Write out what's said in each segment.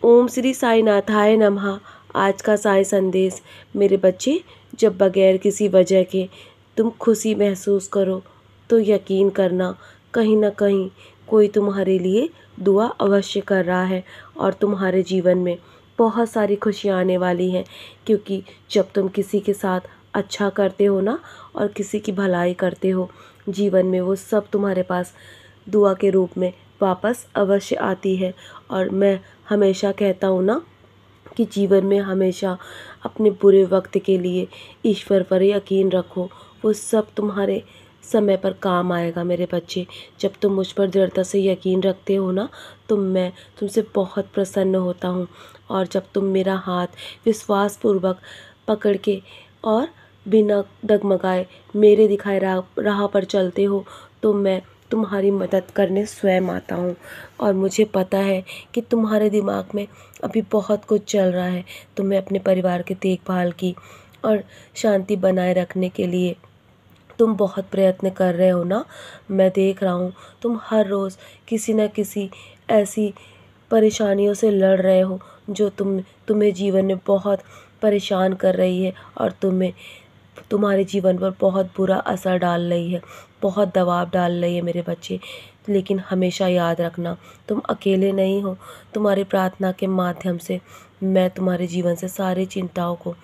ओम श्री साईनाथाय नमः। आज का साई संदेश। मेरे बच्चे, जब बगैर किसी वजह के तुम खुशी महसूस करो तो यकीन करना, कहीं ना कहीं कोई तुम्हारे लिए दुआ अवश्य कर रहा है और तुम्हारे जीवन में बहुत सारी खुशियाँ आने वाली हैं। क्योंकि जब तुम किसी के साथ अच्छा करते हो ना और किसी की भलाई करते हो, जीवन में वो सब तुम्हारे पास दुआ के रूप में वापस अवश्य आती है। और मैं हमेशा कहता हूँ ना कि जीवन में हमेशा अपने बुरे वक्त के लिए ईश्वर पर यकीन रखो, वो सब तुम्हारे समय पर काम आएगा। मेरे बच्चे, जब तुम मुझ पर दृढ़ता से यकीन रखते हो ना, तो मैं तुमसे बहुत प्रसन्न होता हूँ। और जब तुम मेरा हाथ विश्वासपूर्वक पकड़ के और बिना डगमगाए मेरे दिखाए राह पर चलते हो, तो मैं तुम्हारी मदद करने स्वयं आता हूँ। और मुझे पता है कि तुम्हारे दिमाग में अभी बहुत कुछ चल रहा है। तुम्हें अपने परिवार की देखभाल की और शांति बनाए रखने के लिए तुम बहुत प्रयत्न कर रहे हो ना। मैं देख रहा हूँ तुम हर रोज़ किसी न किसी ऐसी परेशानियों से लड़ रहे हो जो तुम्हें जीवन में बहुत परेशान कर रही है और तुम्हारे जीवन पर बहुत बुरा असर डाल रही है, बहुत दबाव डाल रही है मेरे बच्चे। लेकिन हमेशा याद रखना, तुम अकेले नहीं हो। तुम्हारी प्रार्थना के माध्यम से मैं तुम्हारे जीवन से सारी चिंताओं को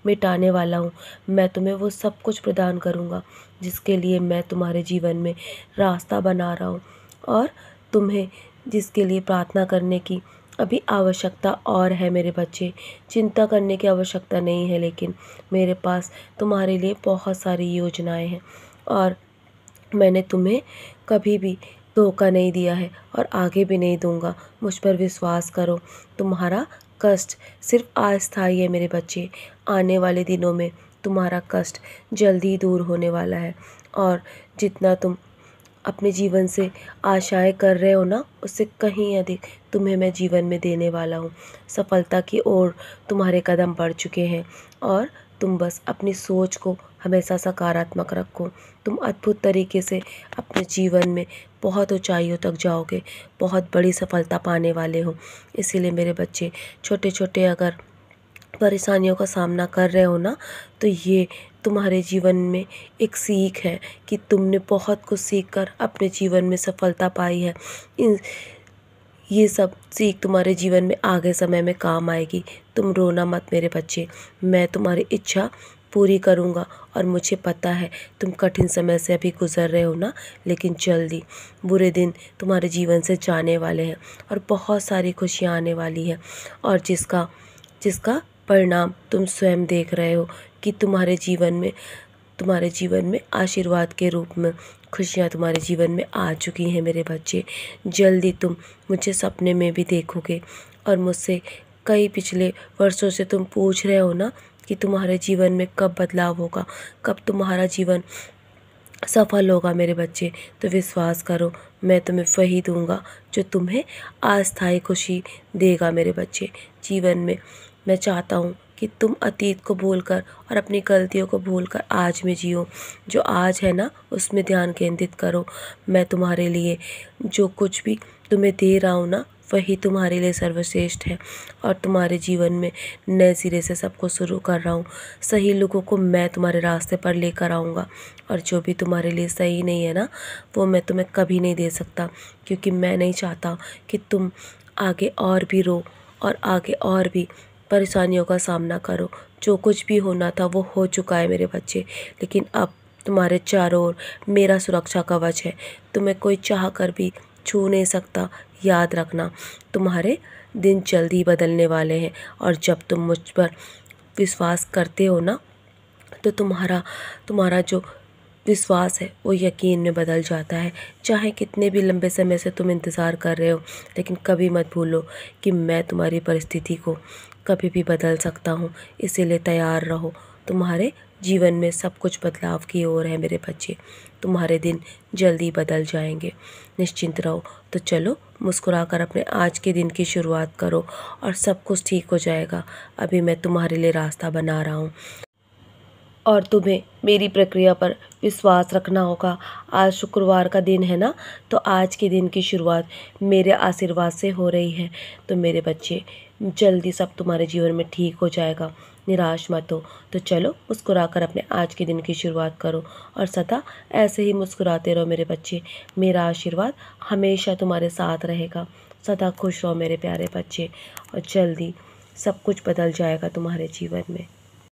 मिटाने वाला हूँ। मैं तुम्हें वो सब कुछ प्रदान करूँगा जिसके लिए मैं तुम्हारे जीवन में रास्ता बना रहा हूँ। और तुम्हें जिसके लिए प्रार्थना करने की अभी आवश्यकता और है मेरे बच्चे, चिंता करने की आवश्यकता नहीं है। लेकिन मेरे पास तुम्हारे लिए बहुत सारी योजनाएं हैं और मैंने तुम्हें कभी भी धोखा नहीं दिया है और आगे भी नहीं दूंगा। मुझ पर विश्वास करो। तुम्हारा कष्ट सिर्फ अस्थायी है मेरे बच्चे। आने वाले दिनों में तुम्हारा कष्ट जल्दी दूर होने वाला है। और जितना तुम अपने जीवन से आशाएं कर रहे हो ना, उससे कहीं अधिक तुम्हें मैं जीवन में देने वाला हूँ। सफलता की ओर तुम्हारे कदम बढ़ चुके हैं और तुम बस अपनी सोच को हमेशा सकारात्मक रखो। तुम अद्भुत तरीके से अपने जीवन में बहुत ऊंचाइयों तक जाओगे, बहुत बड़ी सफलता पाने वाले हो। इसीलिए मेरे बच्चे, छोटे छोटे अगर परेशानियों का सामना कर रहे हो ना, तो ये तुम्हारे जीवन में एक सीख है कि तुमने बहुत कुछ सीख कर अपने जीवन में सफलता पाई है। इन ये सब सीख तुम्हारे जीवन में आगे समय में काम आएगी। तुम रोना मत मेरे बच्चे, मैं तुम्हारी इच्छा पूरी करूँगा। और मुझे पता है तुम कठिन समय से अभी गुजर रहे हो ना, लेकिन जल्दी बुरे दिन तुम्हारे जीवन से जाने वाले हैं और बहुत सारी खुशियाँ आने वाली हैं। और जिसका जिसका परिणाम तुम स्वयं देख रहे हो कि तुम्हारे जीवन में आशीर्वाद के रूप में खुशियाँ तुम्हारे जीवन में आ चुकी हैं मेरे बच्चे। जल्दी तुम मुझे सपने में भी देखोगे और मुझसे कई पिछले वर्षों से तुम पूछ रहे हो ना कि तुम्हारे जीवन में कब बदलाव होगा, कब तुम्हारा जीवन सफल होगा मेरे बच्चे। तो विश्वास करो, मैं तुम्हें वही दूंगा जो तुम्हें अस्थायी खुशी देगा मेरे बच्चे। जीवन में मैं चाहता हूँ कि तुम अतीत को भूलकर और अपनी गलतियों को भूलकर आज में जियो। जो आज है ना, उसमें ध्यान केंद्रित करो। मैं तुम्हारे लिए जो कुछ भी तुम्हें दे रहा हूँ ना, वही तुम्हारे लिए सर्वश्रेष्ठ है। और तुम्हारे जीवन में नए सिरे से सब कुछ शुरू कर रहा हूँ। सही लोगों को मैं तुम्हारे रास्ते पर लेकर आऊँगा और जो भी तुम्हारे लिए सही नहीं है ना, वो मैं तुम्हें कभी नहीं दे सकता। क्योंकि मैं नहीं चाहता कि तुम आगे और भी रो और आगे और भी परेशानियों का सामना करो। जो कुछ भी होना था वो हो चुका है मेरे बच्चे। लेकिन अब तुम्हारे चारों ओर मेरा सुरक्षा कवच है। तुम्हें कोई चाह कर भी छू नहीं सकता। याद रखना, तुम्हारे दिन जल्दी बदलने वाले हैं। और जब तुम मुझ पर विश्वास करते हो ना, तो तुम्हारा जो विश्वास है वो यकीन में बदल जाता है। चाहे कितने भी लंबे समय से तुम इंतज़ार कर रहे हो, लेकिन कभी मत भूलो कि मैं तुम्हारी परिस्थिति को कभी भी बदल सकता हूँ। इसीलिए तैयार रहो। तुम्हारे जीवन में सब कुछ बदलाव की ओर है मेरे बच्चे। तुम्हारे दिन जल्दी बदल जाएंगे, निश्चिंत रहो। तो चलो, मुस्कुराकर अपने आज के दिन की शुरुआत करो और सब कुछ ठीक हो जाएगा। अभी मैं तुम्हारे लिए रास्ता बना रहा हूँ। और तुम्हें मेरी प्रक्रिया पर विश्वास रखना होगा। आज शुक्रवार का दिन है ना, तो आज के दिन की शुरुआत मेरे आशीर्वाद से हो रही है। तो मेरे बच्चे, जल्दी सब तुम्हारे जीवन में ठीक हो जाएगा, निराश मत हो। तो चलो मुस्कुराकर अपने आज के दिन की शुरुआत करो और सदा ऐसे ही मुस्कुराते रहो मेरे बच्चे। मेरा आशीर्वाद हमेशा तुम्हारे साथ रहेगा। सदा खुश रहो मेरे प्यारे बच्चे, और जल्दी सब कुछ बदल जाएगा तुम्हारे जीवन में।